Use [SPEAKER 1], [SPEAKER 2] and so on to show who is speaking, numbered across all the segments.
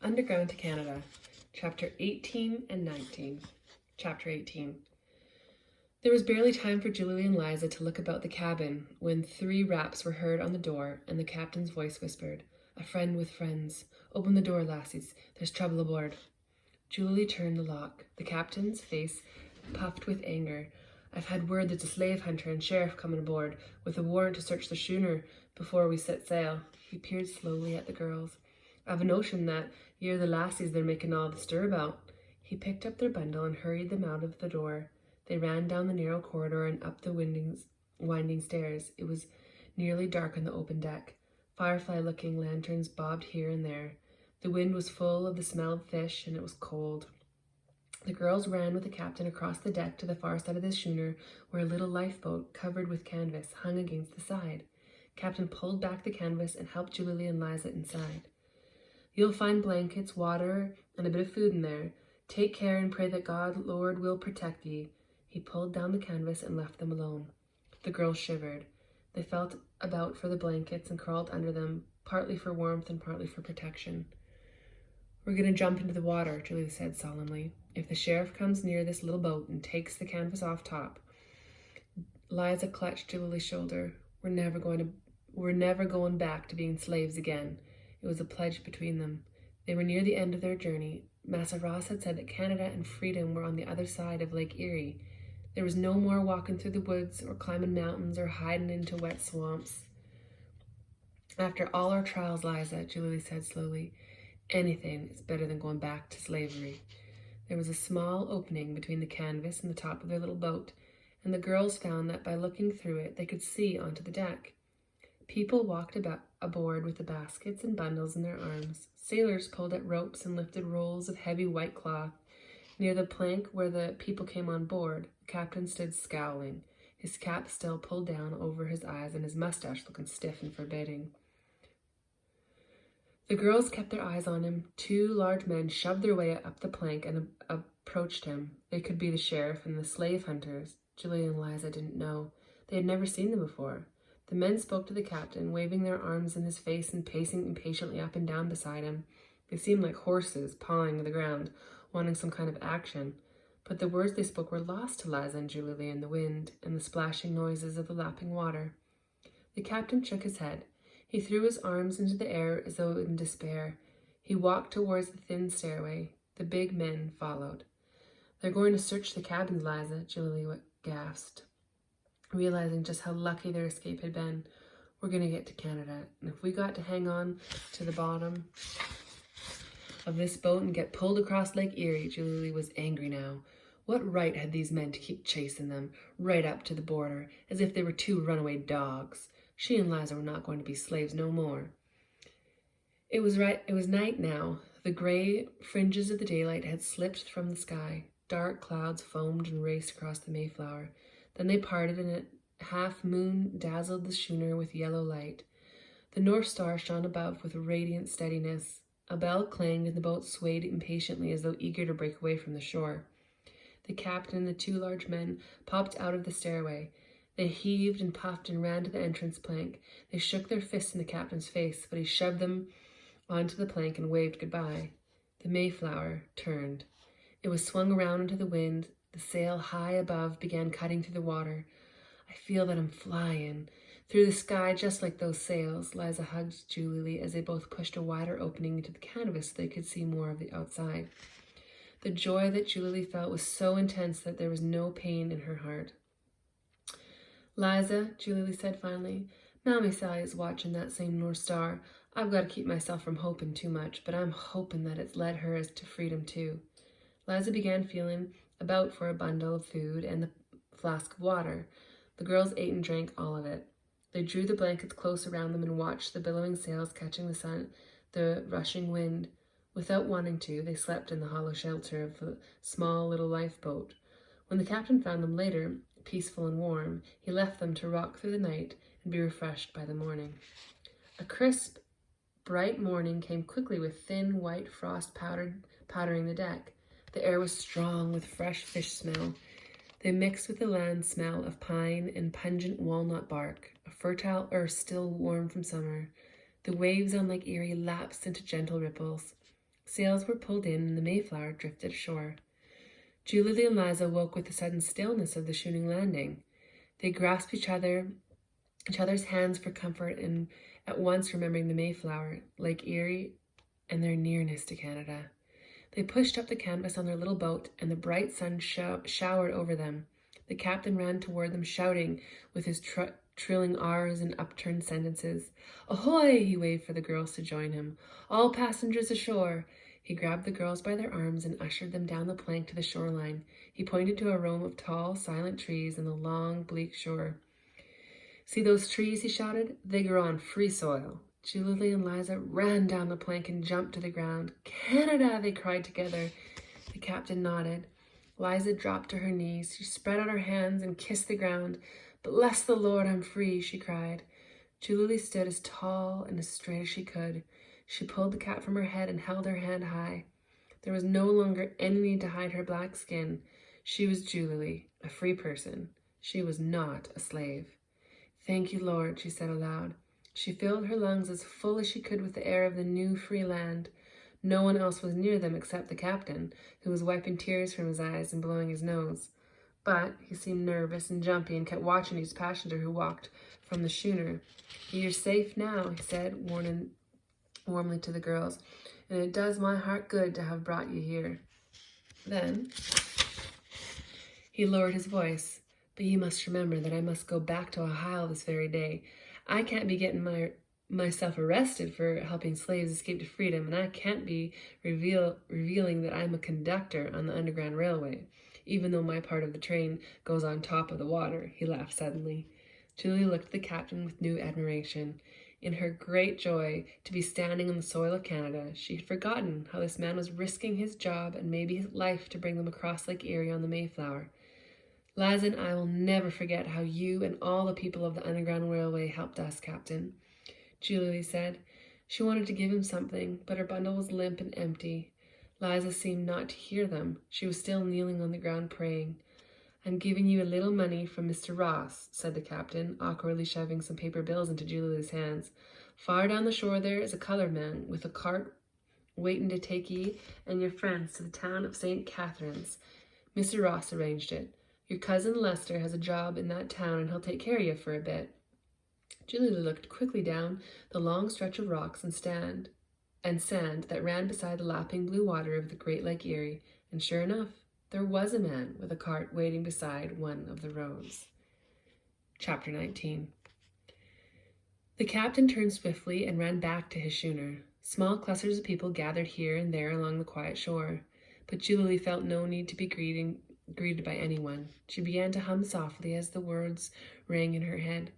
[SPEAKER 1] Underground to Canada, Chapter 18 and 19. Chapter 18. There was barely time for Julie and Liza to look about the cabin when 3 raps were heard on the door, and the captain's voice whispered, "A friend with friends. Open the door, lassies. There's trouble aboard." Julie turned the lock. The captain's face puffed with anger. "I've had word there's a slave hunter and sheriff coming aboard with a warrant to search the schooner before we set sail." He peered slowly at the girls. "I've a notion that you're the lassies they're making all the stir about." He picked up their bundle and hurried them out of the door. They ran down the narrow corridor and up the winding stairs. It was nearly dark on the open deck. Firefly-looking lanterns bobbed here and there. The wind was full of the smell of fish, and it was cold. The girls ran with the captain across the deck to the far side of the schooner, where a little lifeboat, covered with canvas, hung against the side. Captain pulled back the canvas and helped Julie and Liza inside. "You'll find blankets, water, and a bit of food in there. Take care and pray that God, Lord, will protect ye." He pulled down the canvas and left them alone. The girls shivered. They felt about for the blankets and crawled under them, partly for warmth and partly for protection. "We're going to jump into the water," Julie said solemnly. "If the sheriff comes near this little boat and takes the canvas off top." Liza clutched Julie's shoulder. We're never going back to being slaves again." It was a pledge between them. They were near the end of their journey. Massa Ross had said that Canada and freedom were on the other side of Lake Erie. There was no more walking through the woods or climbing mountains or hiding into wet swamps. "After all our trials, Liza," Julie said slowly, "anything is better than going back to slavery." There was a small opening between the canvas and the top of their little boat, and the girls found that by looking through it they could see onto the deck. People walked aboard with the baskets and bundles in their arms. Sailors pulled at ropes and lifted rolls of heavy white cloth. Near the plank where the people came on board, the captain stood scowling, his cap still pulled down over his eyes and his mustache looking stiff and forbidding. The girls kept their eyes on him. 2 large men shoved their way up the plank and approached him. They could be the sheriff and the slave hunters. Julie and Liza didn't know. They had never seen them before. The men spoke to the captain, waving their arms in his face and pacing impatiently up and down beside him. They seemed like horses pawing the ground, wanting some kind of action. But the words they spoke were lost to Liza and Julie in the wind and the splashing noises of the lapping water. The captain shook his head. He threw his arms into the air as though in despair. He walked towards the thin stairway. The big men followed. "They're going to search the cabins, Liza," Julie gasped, realizing just how lucky their escape had been. "We're going to get to Canada, and if we got to hang on to the bottom of this boat and get pulled across Lake Erie," Julie was angry now. What right had these men to keep chasing them right up to the border, as if they were 2 runaway dogs? She and Liza were not going to be slaves no more. It was night now. The gray fringes of the daylight had slipped from the sky. Dark clouds foamed and raced across the Mayflower. Then they parted, and a half-moon dazzled the schooner with yellow light. The North Star shone above with radiant steadiness. A bell clanged, and the boat swayed impatiently as though eager to break away from the shore. The captain and the 2 large men popped out of the stairway. They heaved and puffed and ran to the entrance plank. They shook their fists in the captain's face, but he shoved them onto the plank and waved goodbye. The Mayflower turned. It was swung around into the wind. The sail high above began cutting through the water. "I feel that I'm flying through the sky just like those sails." Liza hugged Julie as they both pushed a wider opening into the canvas so they could see more of the outside. The joy that Julie felt was so intense that there was no pain in her heart. "Liza," Julie said finally, "Mammy Sally's watching that same North Star. I've got to keep myself from hoping too much, but I'm hoping that it's led her to freedom too." Liza began feeling about for a bundle of food and the flask of water. The girls ate and drank all of it. They drew the blankets close around them and watched the billowing sails catching the sun, the rushing wind. Without wanting to, they slept in the hollow shelter of the small little lifeboat. When the captain found them later, peaceful and warm, he left them to rock through the night and be refreshed by the morning. A crisp, bright morning came quickly with thin white frost powdering the deck. The air was strong with fresh fish smell. They mixed with the land smell of pine and pungent walnut bark, a fertile earth still warm from summer. The waves on Lake Erie lapsed into gentle ripples. Sails were pulled in and the Mayflower drifted ashore. Julie and Liza woke with the sudden stillness of the shooting landing. They grasped each other's hands for comfort, and at once remembering the Mayflower, Lake Erie, and their nearness to Canada. They pushed up the canvas on their little boat, and the bright sun showered over them. The captain ran toward them, shouting with his trilling R's and upturned sentences. "Ahoy!" He waved for the girls to join him. "All passengers ashore!" He grabbed the girls by their arms and ushered them down the plank to the shoreline. He pointed to a row of tall, silent trees and the long, bleak shore. "See those trees?" he shouted. "They grow on free soil." Julie and Liza ran down the plank and jumped to the ground. "Canada!" they cried together. The captain nodded. Liza dropped to her knees. She spread out her hands and kissed the ground. "Bless the Lord, I'm free," she cried. Julie stood as tall and as straight as she could. She pulled the cap from her head and held her hand high. There was no longer any need to hide her black skin. She was Julie, a free person. She was not a slave. "Thank you, Lord," she said aloud. She filled her lungs as full as she could with the air of the new free land. No one else was near them except the captain, who was wiping tears from his eyes and blowing his nose. But he seemed nervous and jumpy and kept watching each passenger who walked from the schooner. "You're safe now," he said, warmly to the girls, "and it does my heart good to have brought you here." Then he lowered his voice. "But you must remember that I must go back to Ohio this very day. I can't be getting myself arrested for helping slaves escape to freedom, and I can't be revealing that I'm a conductor on the Underground Railway, even though my part of the train goes on top of the water." He laughed suddenly. Julie looked at the captain with new admiration. In her great joy to be standing on the soil of Canada, she had forgotten how this man was risking his job and maybe his life to bring them across Lake Erie on the Mayflower. "Liza and I will never forget how you and all the people of the Underground Railway helped us, Captain," Julie said. She wanted to give him something, but her bundle was limp and empty. Liza seemed not to hear them. She was still kneeling on the ground praying. "I'm giving you a little money from Mr. Ross," said the captain, awkwardly shoving some paper bills into Julie's hands. "Far down the shore there is a colored man with a cart waiting to take ye and your friends to the town of St. Catharines. Mr. Ross arranged it. Your cousin Lester has a job in that town and he'll take care of you for a bit." Julie looked quickly down the long stretch of rocks and sand that ran beside the lapping blue water of the Great Lake Erie, and sure enough, there was a man with a cart waiting beside one of the roads. Chapter 19. The captain turned swiftly and ran back to his schooner. Small clusters of people gathered here and there along the quiet shore, but Julie felt no need to be greeted by anyone. She began to hum softly as the words rang in her head.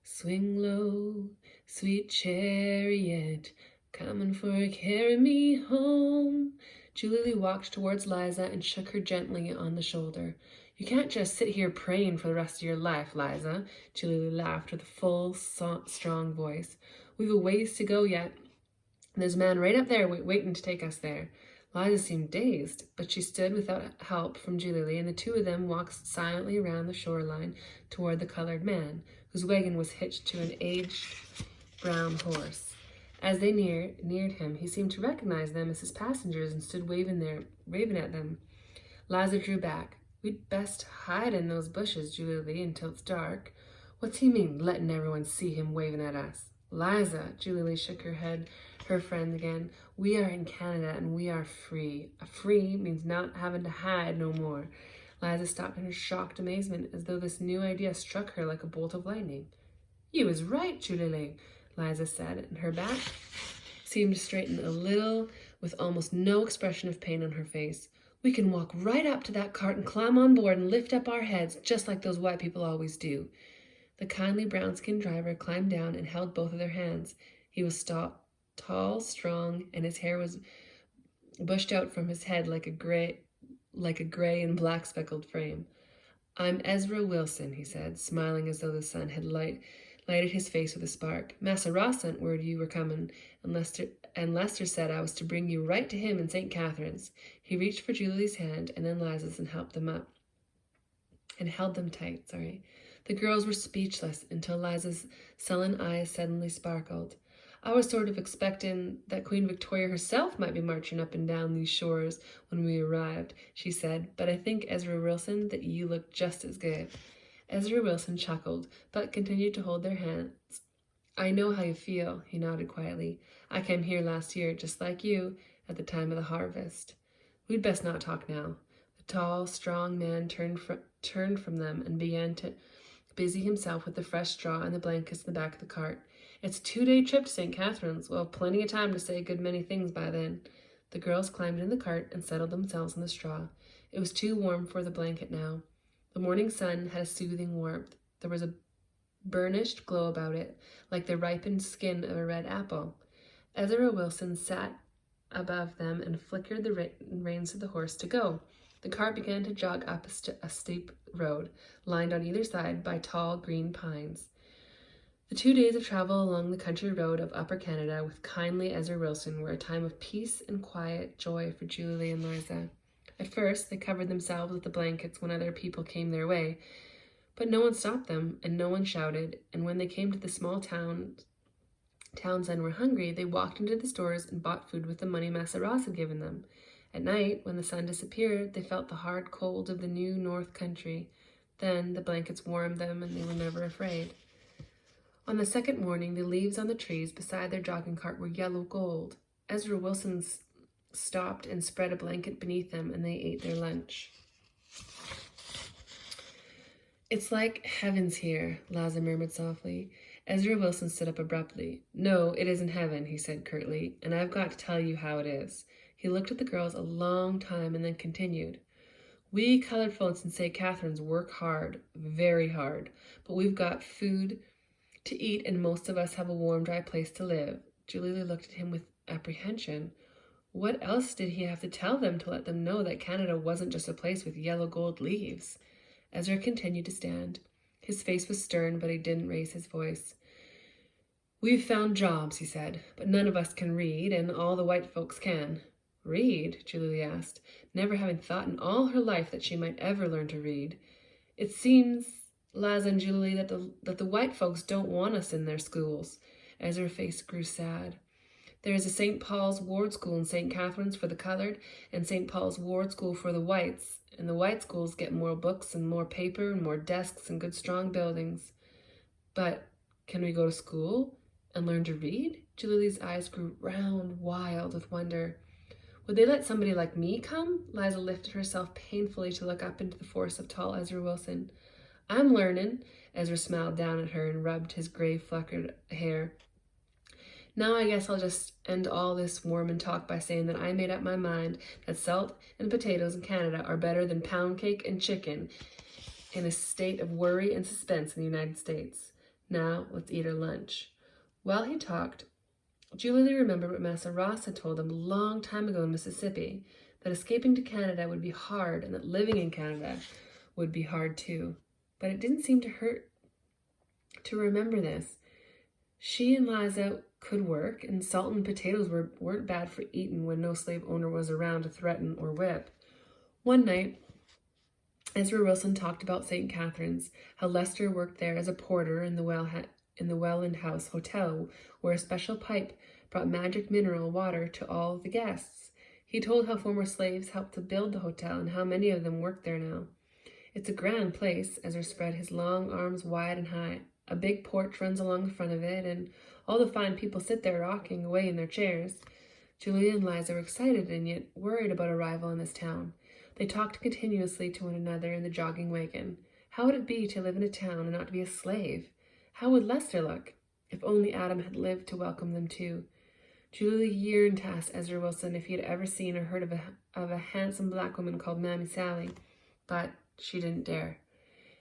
[SPEAKER 1] "Swing low, sweet chariot, coming for carry me home." Julie walked towards Liza and shook her gently on the shoulder. "You can't just sit here praying for the rest of your life, Liza." Julie laughed with a full, strong voice. "We've a ways to go yet. There's a man right up there waiting to take us there." Liza seemed dazed, but she stood without help from Julie, and the two of them walked silently around the shoreline toward the colored man, whose wagon was hitched to an aged brown horse. As they neared him, he seemed to recognize them as his passengers and stood waving at them. Liza drew back. "We'd best hide in those bushes, Julie, until it's dark." "What's he mean, letting everyone see him waving at us?" "Liza," Julie shook her friend again. "We are in Canada and we are free. A free means not having to hide no more." Liza stopped in her shocked amazement, as though this new idea struck her like a bolt of lightning. "You was right, Julie," Liza said, and her back seemed to straighten a little, with almost no expression of pain on her face. "We can walk right up to that cart and climb on board and lift up our heads, just like those white people always do." The kindly brown-skinned driver climbed down and held both of their hands. He was tall, strong, and his hair was bushed out from his head like a gray and black speckled frame. "I'm Ezra Wilson," he said, smiling as though the sun had lighted his face with a spark. "Massa Ross sent word you were coming, and Lester said I was to bring you right to him in St. Catharines." He reached for Julie's hand and then Liza's and helped them up. And held them tight, The girls were speechless until Liza's sullen eyes suddenly sparkled. I was sort of expecting that Queen Victoria herself might be marching up and down these shores when we arrived, she said, but I think, Ezra Wilson, that you look just as good. Ezra Wilson chuckled, but continued to hold their hands. I know how you feel, he nodded quietly. I came here last year, just like you, at the time of the harvest. We'd best not talk now. The tall, strong man turned from them and began to busy himself with the fresh straw and the blankets in the back of the cart. It's a 2-day trip to St. Catharines. We'll have plenty of time to say a good many things by then. The girls climbed in the cart and settled themselves on the straw. It was too warm for the blanket now. The morning sun had a soothing warmth. There was a burnished glow about it, like the ripened skin of a red apple. Ezra Wilson sat above them and flickered the reins of the horse to go. The cart began to jog up a steep road, lined on either side by tall green pines. The 2 days of travel along the country road of Upper Canada with kindly Ezra Wilson were a time of peace and quiet joy for Julie and Liza. At first, they covered themselves with the blankets when other people came their way, but no one stopped them, and no one shouted, and when they came to the small towns and were hungry, they walked into the stores and bought food with the money Massa Ross had given them. At night, when the sun disappeared, they felt the hard cold of the new north country. Then the blankets warmed them, and they were never afraid. On the second morning, the leaves on the trees beside their jogging cart were yellow gold. Ezra Wilson stopped and spread a blanket beneath them, and they ate their lunch. It's like heaven's here, Liza murmured softly. Ezra Wilson stood up abruptly. No, it isn't heaven, he said curtly, and I've got to tell you how it is. He looked at the girls a long time and then continued. We colored folks in St. Catharines work hard, very hard, but we've got food to eat and most of us have a warm, dry place to live. Julie looked at him with apprehension. What else did he have to tell them to let them know that Canada wasn't just a place with yellow gold leaves? Ezra continued to stand. His face was stern, but he didn't raise his voice. We've found jobs, he said, but none of us can read, and all the white folks can. Read? Julie asked, never having thought in all her life that she might ever learn to read. It seems, Liza and Julie, that the white folks don't want us in their schools. Ezra's face grew sad. There is a St. Paul's Ward School in St. Catharines for the colored and St. Paul's Ward School for the whites, and the white schools get more books and more paper and more desks and good strong buildings. But can we go to school and learn to read? Julie's eyes grew round, wild with wonder. Would they let somebody like me come? Liza lifted herself painfully to look up into the force of tall Ezra Wilson. I'm learning. Ezra smiled down at her and rubbed his gray fleckered hair. Now I guess I'll just end all this Mormon talk by saying that I made up my mind that salt and potatoes in Canada are better than pound cake and chicken in a state of worry and suspense in the United States. Now let's eat our lunch. While he talked, Julie remembered what Massa Ross had told them a long time ago in Mississippi, that escaping to Canada would be hard and that living in Canada would be hard too. But it didn't seem to hurt to remember this. She and Liza could work, and salt and potatoes weren't bad for eating when no slave owner was around to threaten or whip. One night, Ezra Wilson talked about St. Catharines, how Lester worked there as a porter in the Welland House Hotel, where a special pipe brought magic mineral water to all the guests. He told how former slaves helped to build the hotel and how many of them work there now. It's a grand place. Ezra spread his long arms wide and high. A big porch runs along the front of it, and all the fine people sit there rocking away in their chairs. Julie and Liza were excited and yet worried about arrival in this town. They talked continuously to one another in the jogging wagon. How would it be to live in a town and not to be a slave? How would Lester look? If only Adam had lived to welcome them too. Julie yearned to ask Ezra Wilson if he had ever seen or heard of a handsome black woman called Mammy Sally, but she didn't dare.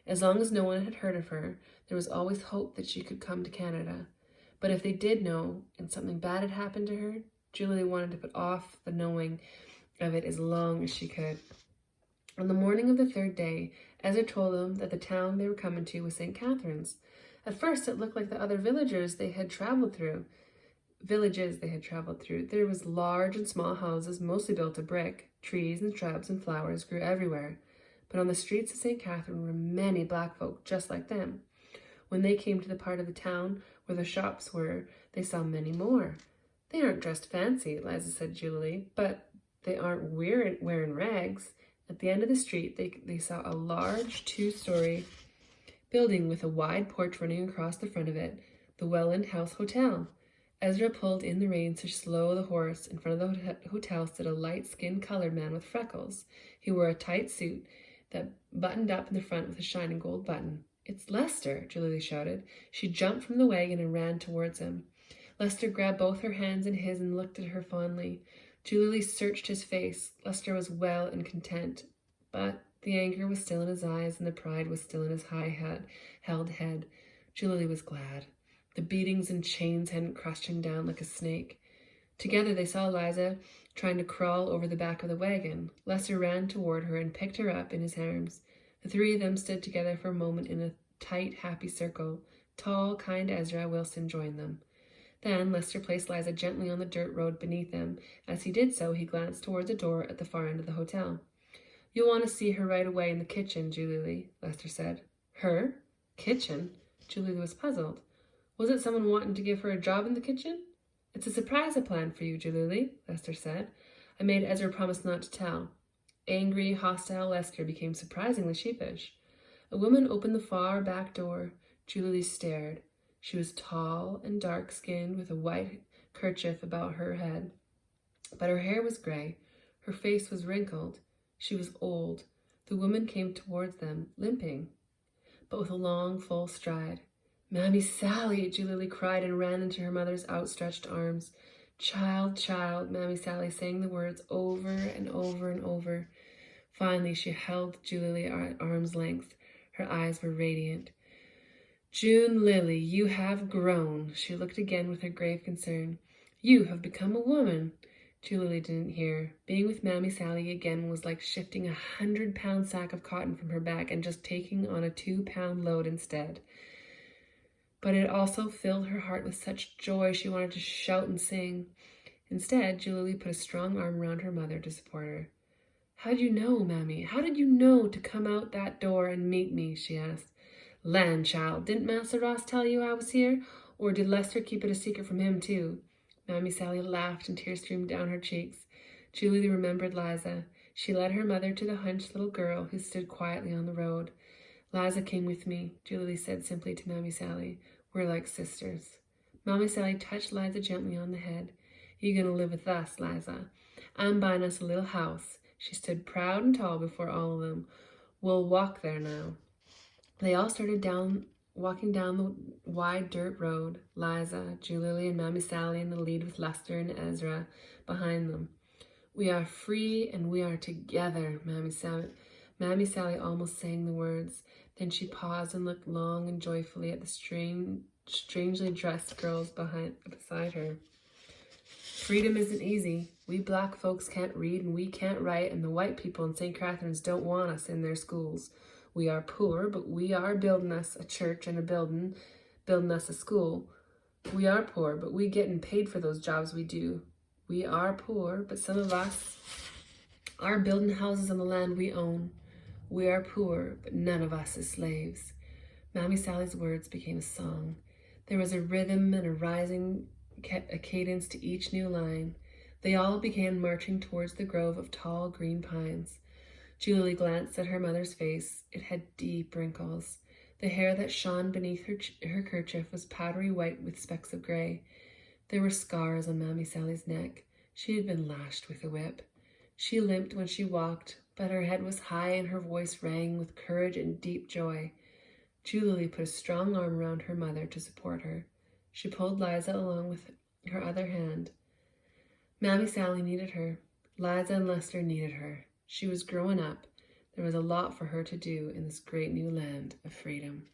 [SPEAKER 1] As long as no one had heard of her, there was always hope that she could come to Canada. But if they did know, and something bad had happened to her, Julie wanted to put off the knowing of it as long as she could. On the morning of the third day, Ezra told them that the town they were coming to was St. Catharines. At first, it looked like the other villages they had traveled through. There was large and small houses, mostly built of brick. Trees and shrubs and flowers grew everywhere. But on the streets of St. Catharines were many black folk just like them. When they came to the part of the town where the shops were, they saw many more. They aren't dressed fancy, Liza said Julie, but they aren't wearing rags. At the end of the street, they saw a large two-story building with a wide porch running across the front of it, the Welland House Hotel. Ezra pulled in the reins to slow the horse. In front of the hotel stood a light-skinned colored man with freckles. He wore a tight suit that buttoned up in the front with a shining gold button. "It's Lester," Julie shouted. She jumped from the wagon and ran towards him. Lester grabbed both her hands in his and looked at her fondly. Julie searched his face. Lester was well and content, but the anger was still in his eyes and the pride was still in his held head. Julie was glad. The beatings and chains hadn't crushed him down like a snake. Together they saw Liza trying to crawl over the back of the wagon. Lester ran toward her and picked her up in his arms. The three of them stood together for a moment in a tight, happy circle. Tall, kind Ezra Wilson joined them. Then Lester placed Liza gently on the dirt road beneath them. As he did so, he glanced towards a door at the far end of the hotel. "You'll want to see her right away in the kitchen, Julie," Lester said. "Her? Kitchen?" Julie was puzzled. "Was it someone wanting to give her a job in the kitchen?" "It's a surprise I planned for you, Julie," Lester said. "I made Ezra promise not to tell." Angry, hostile Lester became surprisingly sheepish. A woman opened the far back door. Julie stared. She was tall and dark-skinned with a white kerchief about her head. But her hair was gray. Her face was wrinkled. She was old. The woman came towards them, limping, but with a long, full stride. "Mammy Sally!" Julie cried and ran into her mother's outstretched arms. "Child, child," Mammy Sally sang the words over and over and over. Finally, she held Julie at arm's length. Her eyes were radiant. "June Lily, you have grown." She looked again with her grave concern. "You have become a woman." Julie didn't hear. Being with Mammy Sally again was like shifting a 100-pound sack of cotton from her back and just taking on a 2-pound load instead. But it also filled her heart with such joy she wanted to shout and sing. Instead, Julie put a strong arm around her mother to support her. "How did you know, Mammy? How did you know to come out that door and meet me?" she asked. "Land, child, didn't Master Ross tell you I was here? Or did Lester keep it a secret from him, too?" Mammy Sally laughed and tears streamed down her cheeks. Julie remembered Liza. She led her mother to the hunched little girl who stood quietly on the road. "Liza came with me," Julie said simply to Mammy Sally. "We're like sisters." Mammy Sally touched Liza gently on the head. "You're going to live with us, Liza. I'm buying us a little house." She stood proud and tall before all of them. "We'll walk there now." They all started walking down the wide dirt road, Liza, Julie, and Mammy Sally in the lead with Lester and Ezra behind them. "We are free and we are together," Mammy Sally almost sang the words. Then she paused and looked long and joyfully at the strangely dressed girls beside her. "Freedom isn't easy. We black folks can't read and we can't write, and the white people in St. Catherine's don't want us in their schools. We are poor, but we are building us a church and building us a school. We are poor, but we getting paid for those jobs we do. We are poor, but some of us are building houses on the land we own. We are poor, but none of us is slaves." Mammy Sally's words became a song. There was a rhythm and a cadence to each new line. They all began marching towards the grove of tall green pines. Julie glanced at her mother's face. It had deep wrinkles. The hair that shone beneath her kerchief was powdery white with specks of gray. There were scars on Mammy Sally's neck. She had been lashed with a whip. She limped when she walked, but her head was high and her voice rang with courage and deep joy. Julie put a strong arm around her mother to support her. She pulled Liza along with her other hand. Mammy Sally needed her. Liza and Lester needed her. She was growing up. There was a lot for her to do in this great new land of freedom.